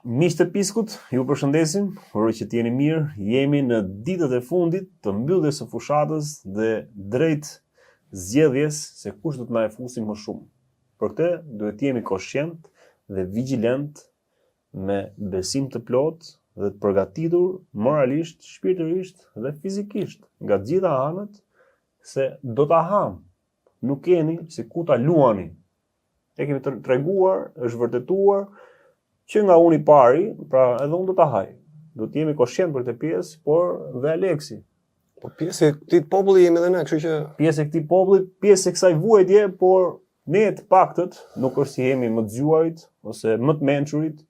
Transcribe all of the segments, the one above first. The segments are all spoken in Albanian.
Miqtë e Piskut, ju përshëndesim, uroj që t'jeni mirë. Jemi në ditët e fundit të mbylljes së fushatës dhe drejt zgjedhjes se kush do të na e fusi më shumë. Për këtë duhet të jemi koshient dhe vigjilent me besim të plotë dhe të përgatitur moralisht, shpirtërisht dhe fizikisht nga të gjitha anët se do ta ham. Nuk keni se ku ta luani. E kemi treguar, është vërtetuar që nga unë i pari, pra edhe unë do ta haj. Do të jemi koshient për këtë pjesë, por dhe Aleksi. Po pjesë e këtij populli jemi edhe ne, kështu që pjesë e këtij populli, pjesë e kësaj vuajtje, por ne të paktët nuk është si jemi më të zgjuarit ose më të mençurit,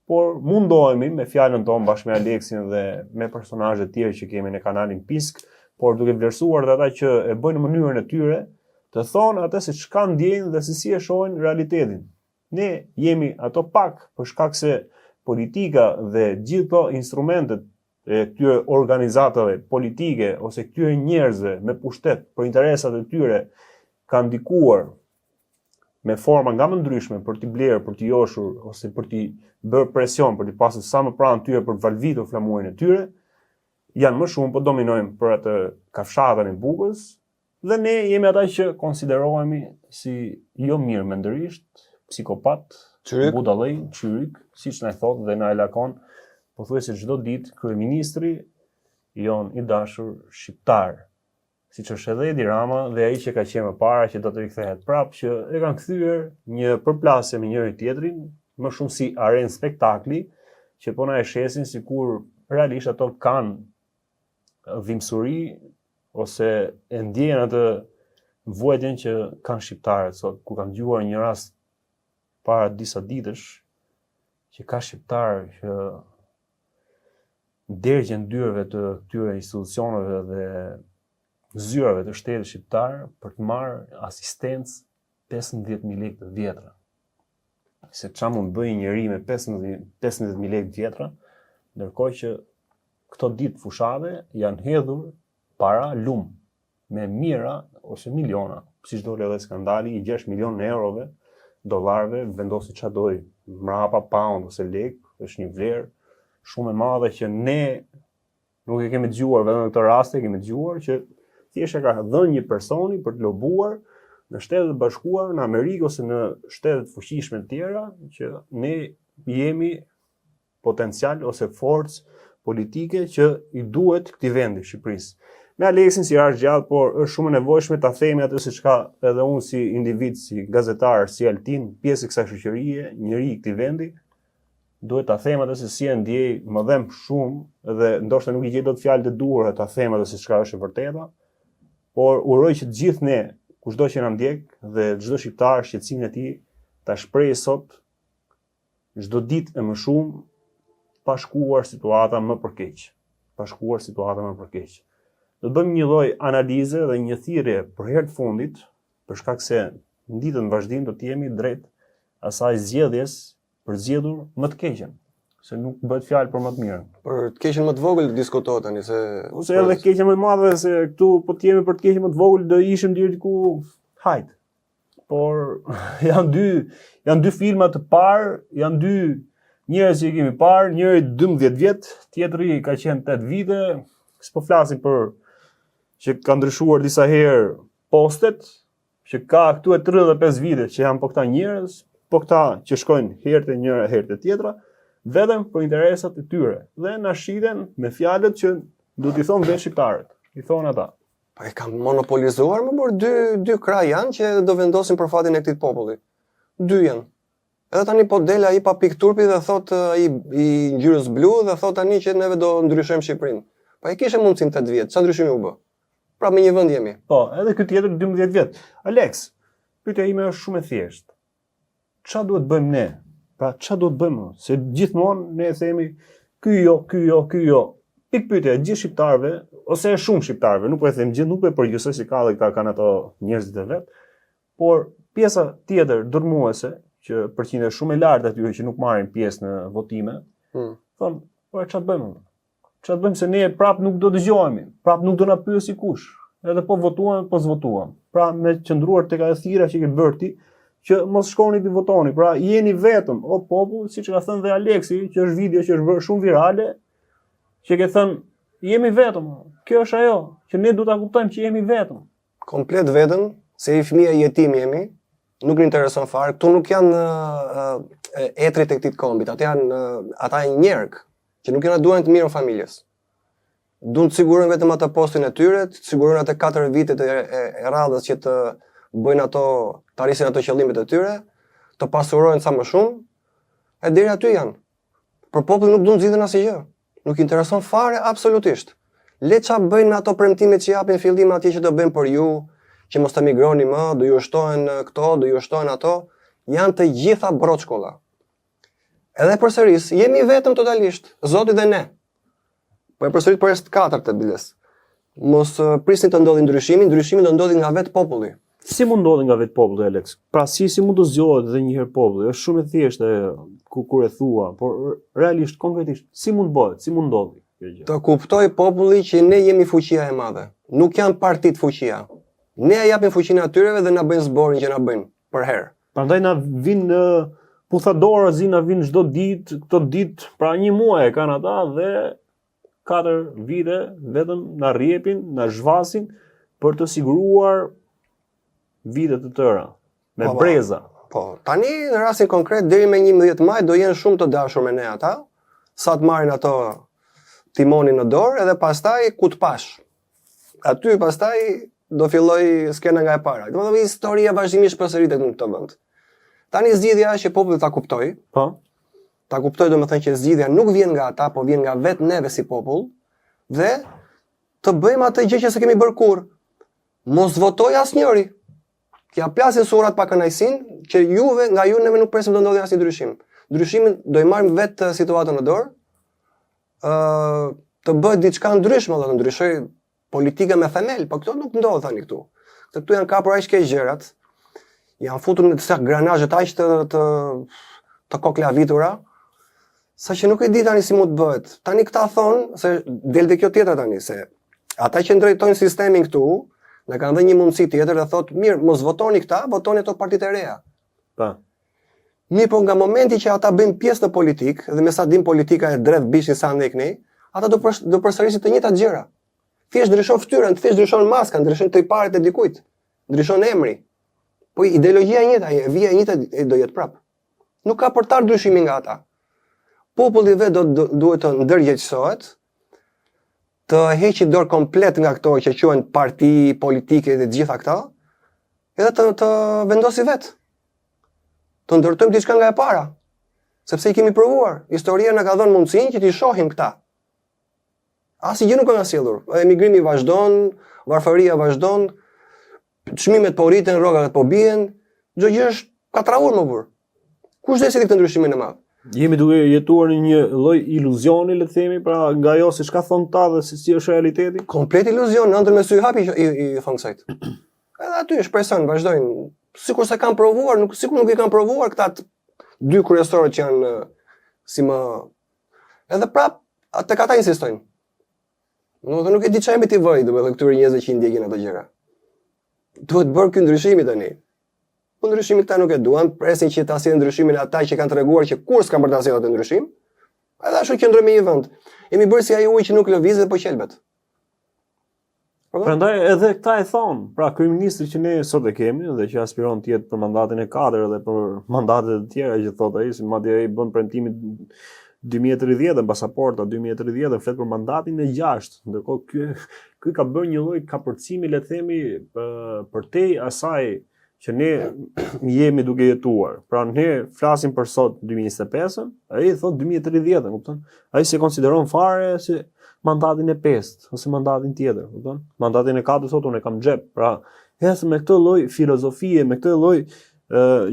por mundohemi me fjalën tonë bashkë me Aleksin dhe me personazhe të tjerë që kemi në kanalin Pisk, por duke vlerësuar dhe ata që e bëjnë në mënyrën e tyre, të thonë atë se çka ndjejnë dhe se si e shohin realitetin. Ne jemi ato pak për shkak se politika dhe gjithë këto instrumentet e këtyre organizatave politike ose këtyre njerëzve me pushtet për interesat e tyre kanë ndikuar me forma nga më ndryshme për t'i blerë, për t'i joshur ose për t'i bërë presion, për t'i pasur sa më pranë tyre për të valvitur flamurin e tyre, janë më shumë, po dominojnë për atë kafshatën e bukës, dhe ne jemi ata që konsiderohemi si jo mirë mendërisht, psikopat, budallëj, çyryk, siç na thot dhe na e lakon pothuajse çdo ditë kryeministri jon i dashur shqiptar. Siç është edhe Edi Rama dhe ai që ka qenë më para që do të rikthehet prapë, që e kanë kthyer një përplasje me njëri tjetrin, më shumë si arenë spektakli, që po na e shesin sikur realisht ato kanë dhimbsuri ose e ndjejnë atë vuajtjen që kanë shqiptarët sot, ku kanë dëgjuar një rast para disa ditësh që ka shqiptar që dërgjën dyrëve të këtyre institucioneve dhe zyrave të shtetit shqiptar për të marrë asistencë 15.000 lekë të vjetra. Se ç'a mund bëjë njëri me 15.000 lekë të vjetra, ndërkohë që këto ditë fushave janë hedhur para lum me mijëra ose miliona, siç dole edhe skandali i 6 milionë eurove, dollarëve, vendosi ç'a doj, mrapa pound ose lek, është një vlerë shumë e madhe që ne nuk e kemi dëgjuar vetëm në këtë rast, e kemi dëgjuar që thjesht e ka dhënë një personi për të lobuar në Shtetet e Bashkuara, në Amerikë ose në shtete të fuqishme të tjera, që ne jemi potencial ose forcë politike që i duhet këtij vendi, Shqipërisë. Me Aleksin si arsh gjatë, por është shumë e nevojshme ta themi atë se çka edhe unë si individ, si gazetar, si Altin, pjesë e kësaj shoqërie, njëri i këtij vendi, duhet ta them atë se si e ndjej, më dhem shumë dhe ndoshta nuk i gjej dot fjalët e duhura ta them atë se çka është e vërteta, por uroj që të gjithë ne, kushdo që na ndjek dhe çdo shqiptar shqetësimin e tij ta shprehë sot çdo ditë e më shumë pa shkuar situata më për keq. Pa shkuar situata më për keq. Do të bëjmë një lloj analize dhe një thirrje për herë të fundit, për shkak se në ditën vazhdim do të jemi drejt asaj zgjedhjes për zgjedhur më të keqen, se nuk bëhet fjalë për më të mirën. për të keqen më të vogël diskutohet tani se Ose edhe keqen më të madhe, se këtu po të jemi për të keqen më të vogël do ishim deri diku hajt. Por janë dy filma të parë, janë dy njerëz që i kemi parë, njëri 12 vjet, tjetri ka qenë 8 vite, s'po flasim për që ka ndryshuar disa herë postet, që ka këtu e 35 vite që janë po këta njerëz, po këta që shkojnë herë të njëra herë të tjetra, vetëm për interesat e tyre. Dhe na shiten me fjalët që do t'i thonë vetë shqiptarët, i thonë ata. Po e kanë monopolizuar më por dy kraj janë që do vendosin për fatin e këtij populli. Dy janë. Edhe tani po del ai pa pikë turpi dhe thot ai i ngjyrës blu dhe thot tani që neve do ndryshojmë Shqipërinë. Po e kishte mundsinë 8 vjet, çfarë ndryshimi u bë? Pra me një vend jemi. Po, edhe ky tjetër 12 vjet. Aleks, pyetja ime është shumë e thjeshtë. Ç'a duhet bëjmë ne? Pra ç'a duhet bëjmë? Se gjithmonë ne themi ky jo. Pikë pyetja e gjithë shqiptarëve ose e shumë shqiptarëve, nuk po e them gjithë, nuk po e përgjithësoj se ka dhe këta kanë ato njerëzit e vet, por pjesa tjetër dërmuese që përqindja shumë e lartë atyre që nuk marrin pjesë në votime, thonë, po ç'a bëjmë? Ç'a bëjmë se ne prap nuk do dëgjohemi, prap nuk do na pyesi kush. Edhe po votuam, po zvotuam. Pra me qëndruar tek ajo thira që ke bërë ti, që mos shkoni të votoni. Pra jeni vetëm, o popull, siç ka thënë dhe Aleksi, që është video që është bërë shumë virale, që ke thënë jemi vetëm. Kjo është ajo, që ne duhet ta kuptojmë që jemi vetëm. Komplet vetëm, se i fëmijë jetim jemi, nuk në intereson fare. Këtu nuk janë etrit e këtij kombit, ata janë njerëk që nuk janë duan të mirën familjes. Duan të sigurojnë vetëm atë postin e tyre, të sigurojnë atë 4 vitet e radhës që të bëjnë ato, të arrisin ato qëllimet e tyre, të pasurojnë sa më shumë, e deri aty janë. Për popullin nuk duan të zgjidhen asgjë. Nuk intereson fare absolutisht. Le çfarë bëjnë me ato premtimet që japin fillim atje që do bëjnë për ju, që mos të migroni më, do ju shtohen këto, do ju shtohen ato, janë të gjitha broçkolla. Edhe përsëris, jemi vetëm totalisht, Zoti dhe ne. Po e përsërit për të katërt të biles. Mos prisni të ndodhi ndryshimi do ndodhi nga vetë populli. Si mund ndodhi nga vetë populli, Alex? Pra si mund të zgjohet edhe një herë populli? Është shumë e thjeshtë kur e thua, por realisht, konkretisht, si mund bëhet? Si mund ndodhi kjo gjë? Të kuptoj populli që ne jemi fuqia e madhe. Nuk janë partit fuqia. Ne japim fuqinë atyre dhe na bëjnë zborin që na bëjnë për herë. Prandaj na vinë puthadorë, na vinë çdo ditë, këto ditë, pra një muaj e kanë ata dhe 4 vite vetëm na rrjepin, na zhvasin për të siguruar vite të tëra, me breza. Po, tani në rastin konkret deri me 11 maj do jenë shumë të dashur me ne ata, sa të marrin ato timonin në dorë edhe pastaj ku të pash. Aty pastaj do filloj skena nga e para. Domethënë historia vazhdimisht përsëritet në këtë vend. Tani zgjidhja është që populli ta kuptoj. Po. Ta kuptoj domethënë që zgjidhja nuk vjen nga ata, po vjen nga vetë neve si popull dhe të bëjmë atë gjë që s'e kemi bërë kurrë. Mos votoj asnjëri. Kja plasin surat pa kënaqësinë që juve nga ju neve nuk presim të ndodhi asnjë ndryshim. Ndryshimin do i marrim vetë situatën në dorë. Të bëhet diçka ndryshme, do të ndryshoj politika me themel, po këto nuk ndodh tani këtu. Këtu janë kapur aq keq gjërat. Janë futur në disa granazhe aq të koklavitura, saqë nuk e di tani si mund të bëhet. Tani këta thonë se del dhe kjo tjetra tani se ata që ndrejtojnë sistemin këtu na kanë dhënë një mundësi tjetër dhe thotë, mirë, mos votoni këta, votoni ato partitë e reja. Pa. Mirë, po nga momenti që ata bëjnë pjesë në politikë, dhe me sa dim politika e drejt bishin sa ndekni, ata do përsërisin të njëjtat gjëra. Thjesht ndryshon fytyrën, thjesht ndryshon maska, ndryshon tojparet e dikujt, ndryshon emri. Po ideologjia e njëjta, vija e njëjta do jetë prapë. Nuk ka për ta ndryshimi nga ata. Populli vetë duhet të ndërgjegjësohet, të heqë dorë komplet nga këto që quhen parti politike dhe të gjitha këta, edhe të vendosi vetë. Të ndërtojmë diçka nga e para. Sepse i kemi provuar. Historia na ka dhënë mundësinë që t'i shohim këta. Asgjë nuk ka sjellur. Emigrimi vazhdon, varfëria vazhdon, çmimet po rriten, rrogat po bien, çdo gjë është katraur më burr. Kush do të këtë ndryshimin e madh? Jemi duke jetuar në një lloj iluzioni, le të themi, pra nga ajo siç ka thonë ta dhe si është realiteti. Komplet iluzion, ëndër me sy hapi i thon kësaj. Edhe aty shpresojnë, vazhdojnë, sikur se kanë provuar, sikur nuk i kanë provuar këta 2 kryesorët që janë si më edhe prap tek ata insistojnë. Nuk e di çfarë me ti vëj, domethënë këtyre njerëzve që i ndjekin ato gjëra. Duhet bërë ky ndryshimi tani. Po ndryshimi këta nuk e duan, presin që ta sjellin ndryshimin ata që kanë treguar që kur s'kan për ta sjellë atë ndryshim. Edhe ashtu qëndrojmë në një vend. Jemi bërë si ai ujë që nuk lëviz dhe po qelbet. Prandaj edhe këta e thonë, pra kryeministri që ne sot e kemi dhe që aspiron të jetë për mandatin e 4 dhe për mandatet e tjera që thotë ai, si madje ai bën premtimin 2030 në pasaporta 2030 flet për mandatin e 6. Ndërkohë ky ka bërë një lloj kapërcimi, le të themi, përtej asaj që ne jemi duke jetuar. Pra ne flasim për sot 2025, ai thot 2030, kupton? Ai se konsideron fare se mandatin e 5 ose mandatin tjetër, kupton? Mandatin e 4 thotë unë kam xhep. Pra, hes me këtë lloj filozofie, me këtë lloj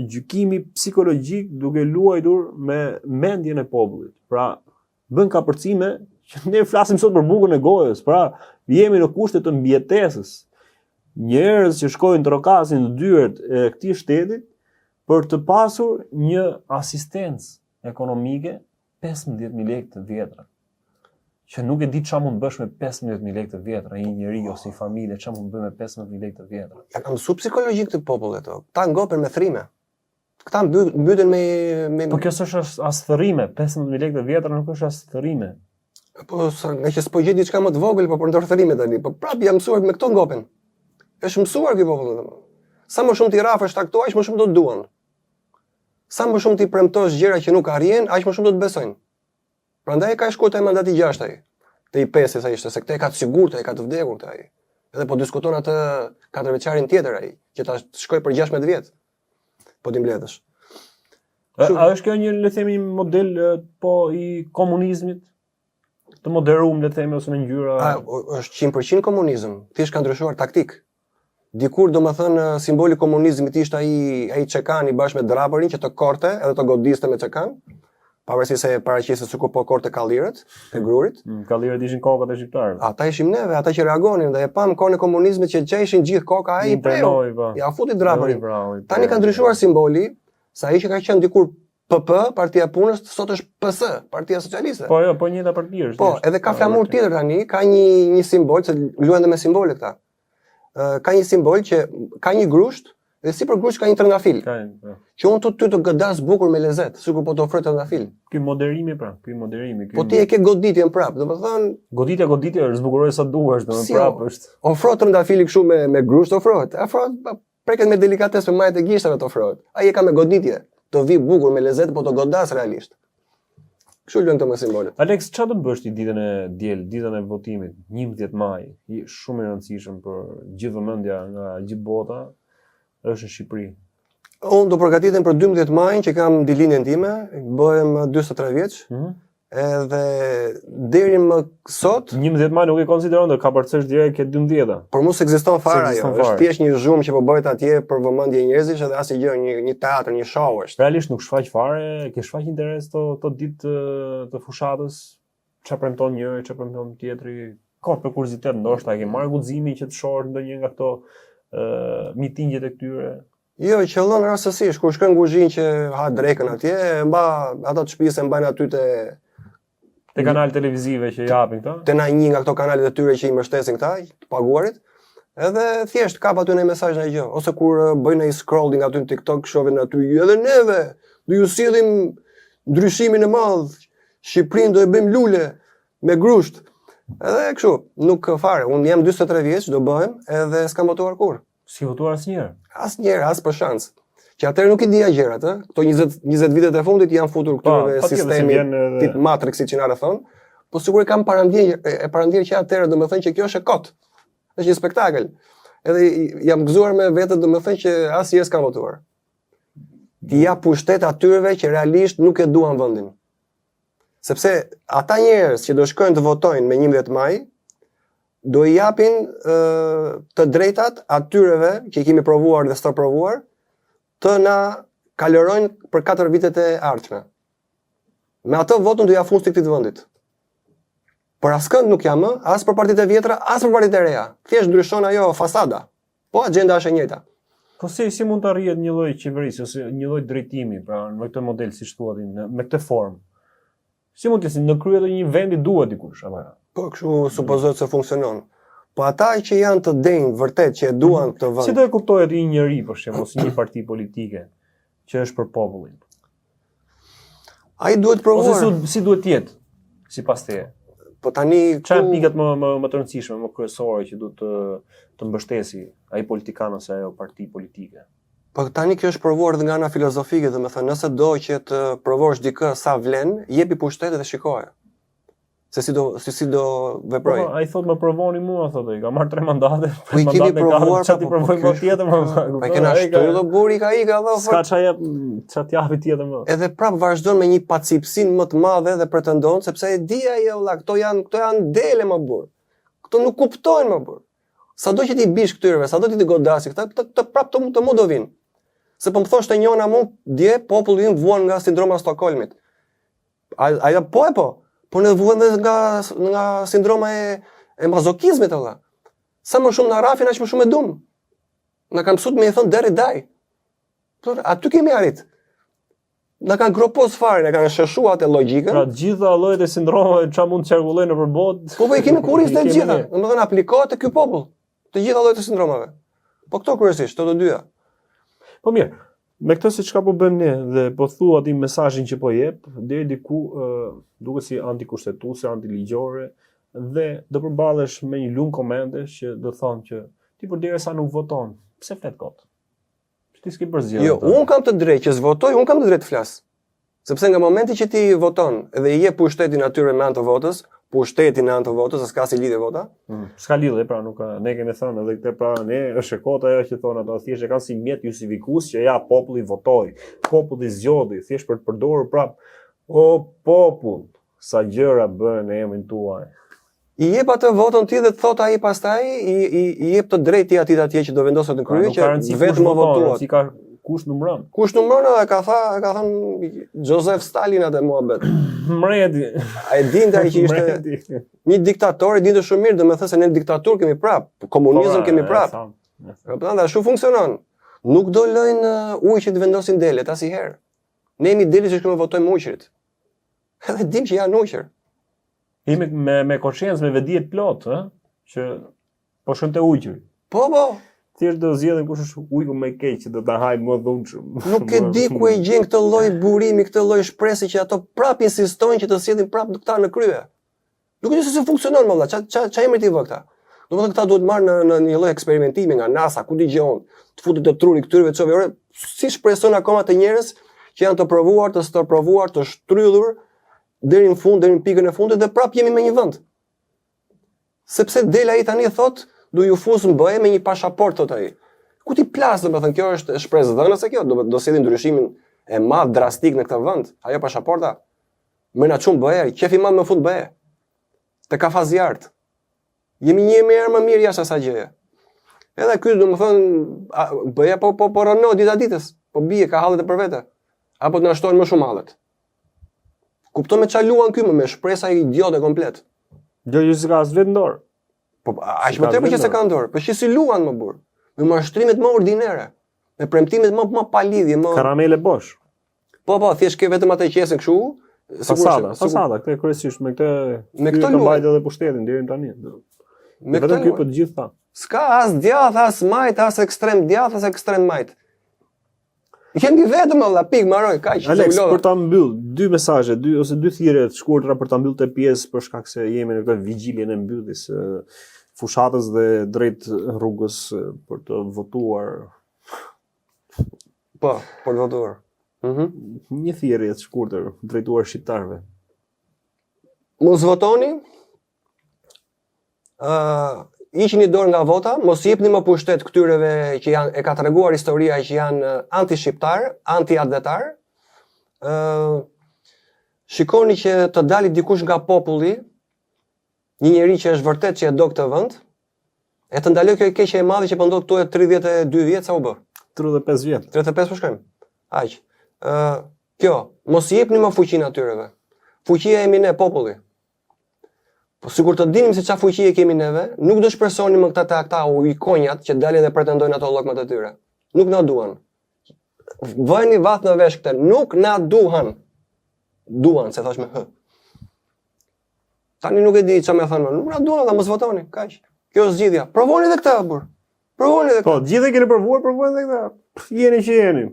gjykimi psikologjik duke luajtur me mendjen e popullit. Pra, bën kapërcime që ne flasim sot për bukën e gojës. Pra, jemi në kushte të mbijetesës. Njerëz që shkojnë trokasin në dyert e këtij shteti për të pasur një asistencë ekonomike 15.000 lekë të vjetra. Që nuk e di çfarë mund bësh me 15.000 lekë të vjetra, një njeri ose një familje, çfarë mund bëj me 15.000 lekë të vjetra. Ja kam mësuar psikologjik të popullit ato. Ta ngopen me thrime. Këta mbyten me Po kjo s'është as thërrime, 15.000 lekë të vjetra nuk është as thërrime. po nga që s'po gjej diçka më të vogël, po për ndërthërime tani. Po prap jam mësuar me këto ngopen. Është mësuar ky popull domethënë. Sa më shumë ti rafësh takto, aq më shumë do të duan. Sa më shumë ti premtosh gjëra që nuk arrin, aq më shumë do të besojnë. Prandaj ka shkuar te mandati 6 ai. Te i 5 sa ishte, se këtë e ka të sigurt, ai ka të vdekur këtë ai. Edhe po diskuton atë 4 vjeçarin tjetër ai, që ta shkoj për 16 vjet. Po ti mbledhësh. A është kjo një, le të themi, një model po i komunizmit? Të moderuar, le të themi, ose në ngjyra? Është 100% komunizëm. Thjesht ka ndryshuar taktik. Dikur domethënë simboli i komunizmit ishte ai çekani bashkë me drapërin që të korte edhe të godiste me çekan. Pavarësisht se paraqisë sikur po korte kallirët e grurit. Kallirët ishin kokat e shqiptarëve. Ata ishim neve, ata që reagonin dhe e pam kohën e komunizmit që qeshin gjithë koka ai preu. Ja futi drapërin. Tani ka ndryshuar simboli, sa ai që ka qenë dikur PP, Partia e Punës, sot është PS, Partia Socialiste. Po jo, po njëjta parti është. Po, edhe ka flamur tjetër tani, ka një simbol, se luajnë me simbole këta. Ka një simbol që ka një grusht dhe sipër grusht ka një trëndafil. Që unë ty të godas bukur me lezet, sikur po të ofroj trëndafil. Ky moderimi pra, ky moderimi. Po ti e ke goditjen prap, domethënë goditja është zbukuroj sa duash, domethënë prap është. Ofro trëndafili kështu me grusht ofrohet. Ofrohet, preket me delikatesë me majat e gishtave të ofrohet. Ai e ka me goditje, të vi bukur me lezet, po të godas realisht. Kështu luajnë këto me simbolet. Alex, çfarë do bësh ti ditën e diel, ditën e votimit, 11 maj, shumë i rëndësishëm për gjithë vëmendja nga gjithë bota, është në Shqipëri. Unë do përgatitem për 12 majin që kam dilinjen time, bëhem 43 vjeç. Edhe deri më sot 11 maj nuk e konsideron, do ka përcesh direkt ke 12-a. Por mos ekziston fare ajo. Është thjesht një zhurmë që po bëhet atje për vëmendje njerëzish edhe asgjë, një teatr, një show është. Realisht nuk shfaq fare, ke shfaq interes to ditë të fushatës, çfarë premton njëri, çfarë premton tjetri. Ka për kuriozitet, ndoshta e ke marrë guximin që të shohësh ndonjë nga këto mitingjet e këtyre. Jo, qëllon rastësisht kur shkon kuzhinë që ha drekën atje, mba ata të shtëpisë mbajnë aty te kanale televizive që japin këta. Te na një nga këto kanalet e tyre që i mbështesin këta, të paguarit. Edhe thjesht kap aty në mesazh në gjë, ose kur bëjnë ai scrolling aty në TikTok, shohin aty edhe neve, do ju sillim ndryshimin e madh. Shqipërinë do e bëjmë lule me grusht. Edhe kështu, nuk fare. Unë jam 43 vjeç, do bëhem, edhe s'kam votuar kurrë. Si votuar asnjëherë? Asnjëherë, as për shans. Që atëherë nuk i dija gjërat, ë? Këto 20 vitet e fundit janë futur këtyre sistemi tip Matrix që na rrethon, po sigurisht kam parandjer që atëherë domethënë që kjo është e kot. Është një spektakël. Edhe jam gëzuar me vetë domethënë që asnjëherë s'kam votuar. Ti jap pushtet atyreve që realisht nuk e duan vendin. Sepse ata njerëz që do shkojnë të votojnë me 11 maj do i japin të drejtat atyreve që kemi provuar dhe s'ta provuar të na kalorojnë për 4 vitet e ardhshme. Me atë votën do ja funë këtij vendit. Por askënd nuk jam, as për partitë e vjetra, as për partitë e reja. Thjesht ndryshon ajo fasada. Po agjenda është e njëjta. Po si mund të arrihet një lloj qeverisë ose një lloj drejtimi, pra në këtë model siç thua ti, me këtë formë? Si mund të thënë në krye të një vendi duhet dikush apo? Po kështu supozohet se funksionon. Po ata që janë të denjë vërtet që e duan këtë vend. Si do e kuptohet një njerëz për shembull, ose një parti politike që është për popullin? Ai duhet provuar. Ose si duhet të jetë sipas teje? Po tani çfarë pikat më të rëndësishme, më kryesore që duhet të mbështesi ai politikan ose ajo parti politike? Po tani kjo është provuar edhe nga ana filozofike, domethënë nëse do që të provosh dikë sa vlen, jepi pushtetet dhe shikoje. Se si do veproj. Po ai thot më provoni mua, thotë ai, ka marrë 3 mandate. Po i kemi provuar, çati provoj më tjetër më. Po kena shtuar do buri ka dha. Ska çat japi tjetër më. Edhe prap vazhdon me një pacipsin më të madhe dhe pretendon sepse e di ajo valla, këto janë dele më burr. Këto nuk kuptojnë më burr. Sado që ti bish këtyreve, sado ti të godasi, këta prap të mu do vinë. Se po më thoshte njëna mu, dje populli im vuan nga sindroma Stockholmit. Ajo po. Por ne vuan nga sindroma e mazokizmit valla. Sa më shumë na rafin, aq më shumë e dum. Na kanë mësuar me i thon deri daj. Por aty kemi arrit. Na kanë gropos fare, na kanë sheshuar atë logjikën. Pra gjitha llojet e sindromave çfarë mund të qarkullojnë nëpër botë. Po i kemi kurriz të gjitha. Domethënë aplikohet te ky popull. Të gjitha llojet e sindromave. Po këto kryesisht, të dyja. Po mirë. Me këtë se çka po bëjmë ne dhe po thua aty mesazhin që po jep, deri diku duket si antikushtetuese, antiligjore dhe do përballesh me një lumë komentesh që do thonë që ti përderisa nuk voton, pse flet kot? Ti s'ke përzgjedhur. Jo, unë kam të drejtë që s'votoj, unë kam të drejtë të flas. Sepse nga momenti që ti voton dhe i jep pushtetin atyre me anë të votës, pushtetin në anë të votës, s'ka si lidhje vota. S'ka lidhje, pra nuk ka, ne kemi thënë edhe këtë, pra ne është e kota ajo që thonë ato, thjesht e kanë si mjet justifikues që ja populli votoi, populli zgjodhi, thjesht për të përdorur prap. O popull, sa gjëra bën në emrin tuaj. I jep atë votën ti dhe të thot ai pastaj i jep të drejtë atij atje që do vendoset në krye që vetëm votuat. Si ka kush numëron? Kush numëron edhe ka thënë Joseph Stalin atë muhabet. Mredi. Ai dinte ai që ishte një diktator, i dinte shumë mirë, domethënë se ne diktaturë kemi prap, komunizëm kemi prap. Prandaj ashtu funksionon. Nuk do lojnë ujë që të vendosin delet asnjëherë. Ne jemi deli që shkojmë votojmë ujërit. Edhe dim që janë ujër. Jemi me konsciencë, me vedi të plot, që po shkon te ujëri. Po. Thjesht do zgjedhim kush është ujku më i keq që do ta hajmë më dhunshëm. Nuk e di ku e gjen këtë lloj burimi, këtë lloj shpresi që ato prap insistojnë që të sjellin prap këta në krye. Nuk e di se si funksionon më valla, ç'a emri ti vë këta. Domethënë këta duhet marrë në një lloj eksperimentimi nga NASA, ku dëgjon, të futet të truri këtyre çove ore, si shpreson akoma të njerëz që janë të provuar, të stërprovuar, të shtrydhur deri në fund, deri në pikën e fundit dhe prap jemi me një vend. Sepse dela ai tani thot, do ju fus në BE me një pasaport thot ai. Ku ti plas, domethënë kjo është shpresë dhënëse kjo, do sjellë ndryshimin e madh drastik në këtë vend. Ajo pasaporta më na çon BE, qefi madh në fund BE. Te kafazjart. Jemi një herë më mirë jashtë asaj gjëje. Edhe ky domethënë BE po rono dita ditës, po bie ka hallet e për vete. Apo të na shtojnë më shumë hallet. Kupton me çfarë luan ky me shpresa idiote komplet. Jo që s'ka as vetë dorë. Po aq më tepër që s'e kanë dorë, po që si luan më burr. Me mashtrimet më ordinere, me premtimet më pa lidhje, më karamele bosh. Po, thjesht ke vetëm atë qesën kështu, fasada, këtë kryesisht me këtë mbajtë edhe pushtetin deri tani. Me këtë ky po të gjithë tha. S'ka as djath, as majt, as ekstrem djath, as ekstrem majt. Kemi vetëm alla pik maroj, kaq. Alex, për ta mbyll, dy mesazhe, dy thirrje të shkurtra për ta mbyll të pjesë për shkak se jemi në këtë vigjiljen e mbylljes fushatës dhe drejt rrugës për të votuar. Po, për të votuar. Një thirrje të shkurtër drejtuar shqiptarëve. Mos votoni. Hiqni dorë nga vota, mos jepni më pushtet këtyreve që janë e ka treguar historia që janë anti-shqiptar, anti-advetar. Shikoni që të dali dikush nga populli, një njeri që është vërtet që e do këtë vend, e të ndaloj kjo e keqe e madhe që po ndodh këtu e 32 vjet sa u bë. 35 vjet. 35 po shkojmë. Aq. Kjo, mos jepni më fuqinë atyreve. Fuqia jemi ne populli. Po sikur të dinim se çfarë fuqie kemi neve, nuk do shpresoni më këta u ikonjat që dalin dhe pretendojnë ato llokmat e tyre. Nuk na duan. Vëni vath në vesh këtë, nuk na duan. Duan, se thash me h. Tani nuk e di çfarë më thënë, nuk na duan, ta mos votoni, kaq. Kjo është zgjidhja. Provoni edhe këtë burr. Provoni edhe këtë. Po, gjithë keni provuar, provojnë edhe këtë. Jeni që jeni.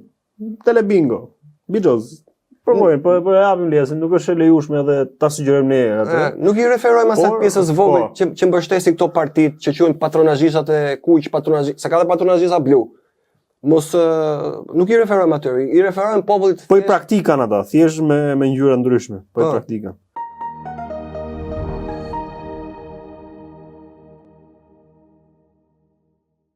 Telebingo. Bijoz. Provojnë, po e japim lesën, nuk është e lejueshme edhe ta sugjerojmë ne atë. Nuk I referojmë asaj pjesës vogël që mbështesin këto partitë që quhen patronazhistat e kuq, patronazhistat, sa ka dhe patronazhista blu. Mos nuk I referojmë atyre, I referojmë popullit. Po I praktikan ata, thjesht me ngjyra ndryshme, po I praktikan.